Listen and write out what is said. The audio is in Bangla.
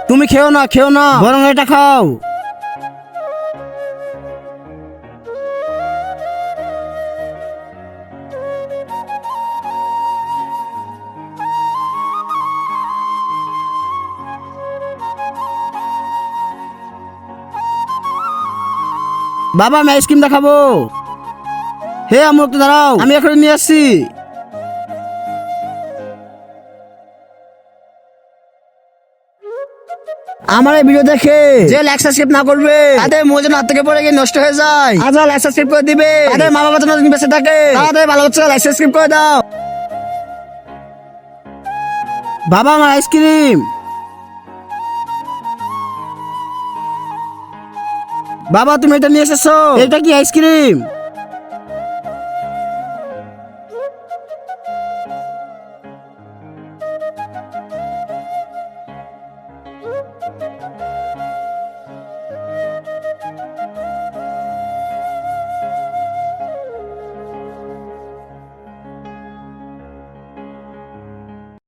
তুমি খেও না বরং এটা খাও। বাবা আমি আইসক্রিম দেখাবো। হে আম্মু একটু দাঁড়াও, আমি এখন নিয়ে আসছি। আমার এই ভিডিও দেখে যে লাইক সাবস্ক্রাইব না করবে তাদের মোজ হাত থেকে পড়ে গিয়ে নষ্ট হয়ে যায়। আজ লাইক সাবস্ক্রাইব করে দিবে, তাদের মা বাবা যেন বেঁচে থাকে। তাদের ভালো হচ্ছে লাইক সাবস্ক্রাইব করে দাও। বাবা আমার আইসক্রিম। বাবা তুমি এটা নিয়ে এসেছো, এটা কি আইসক্রিম?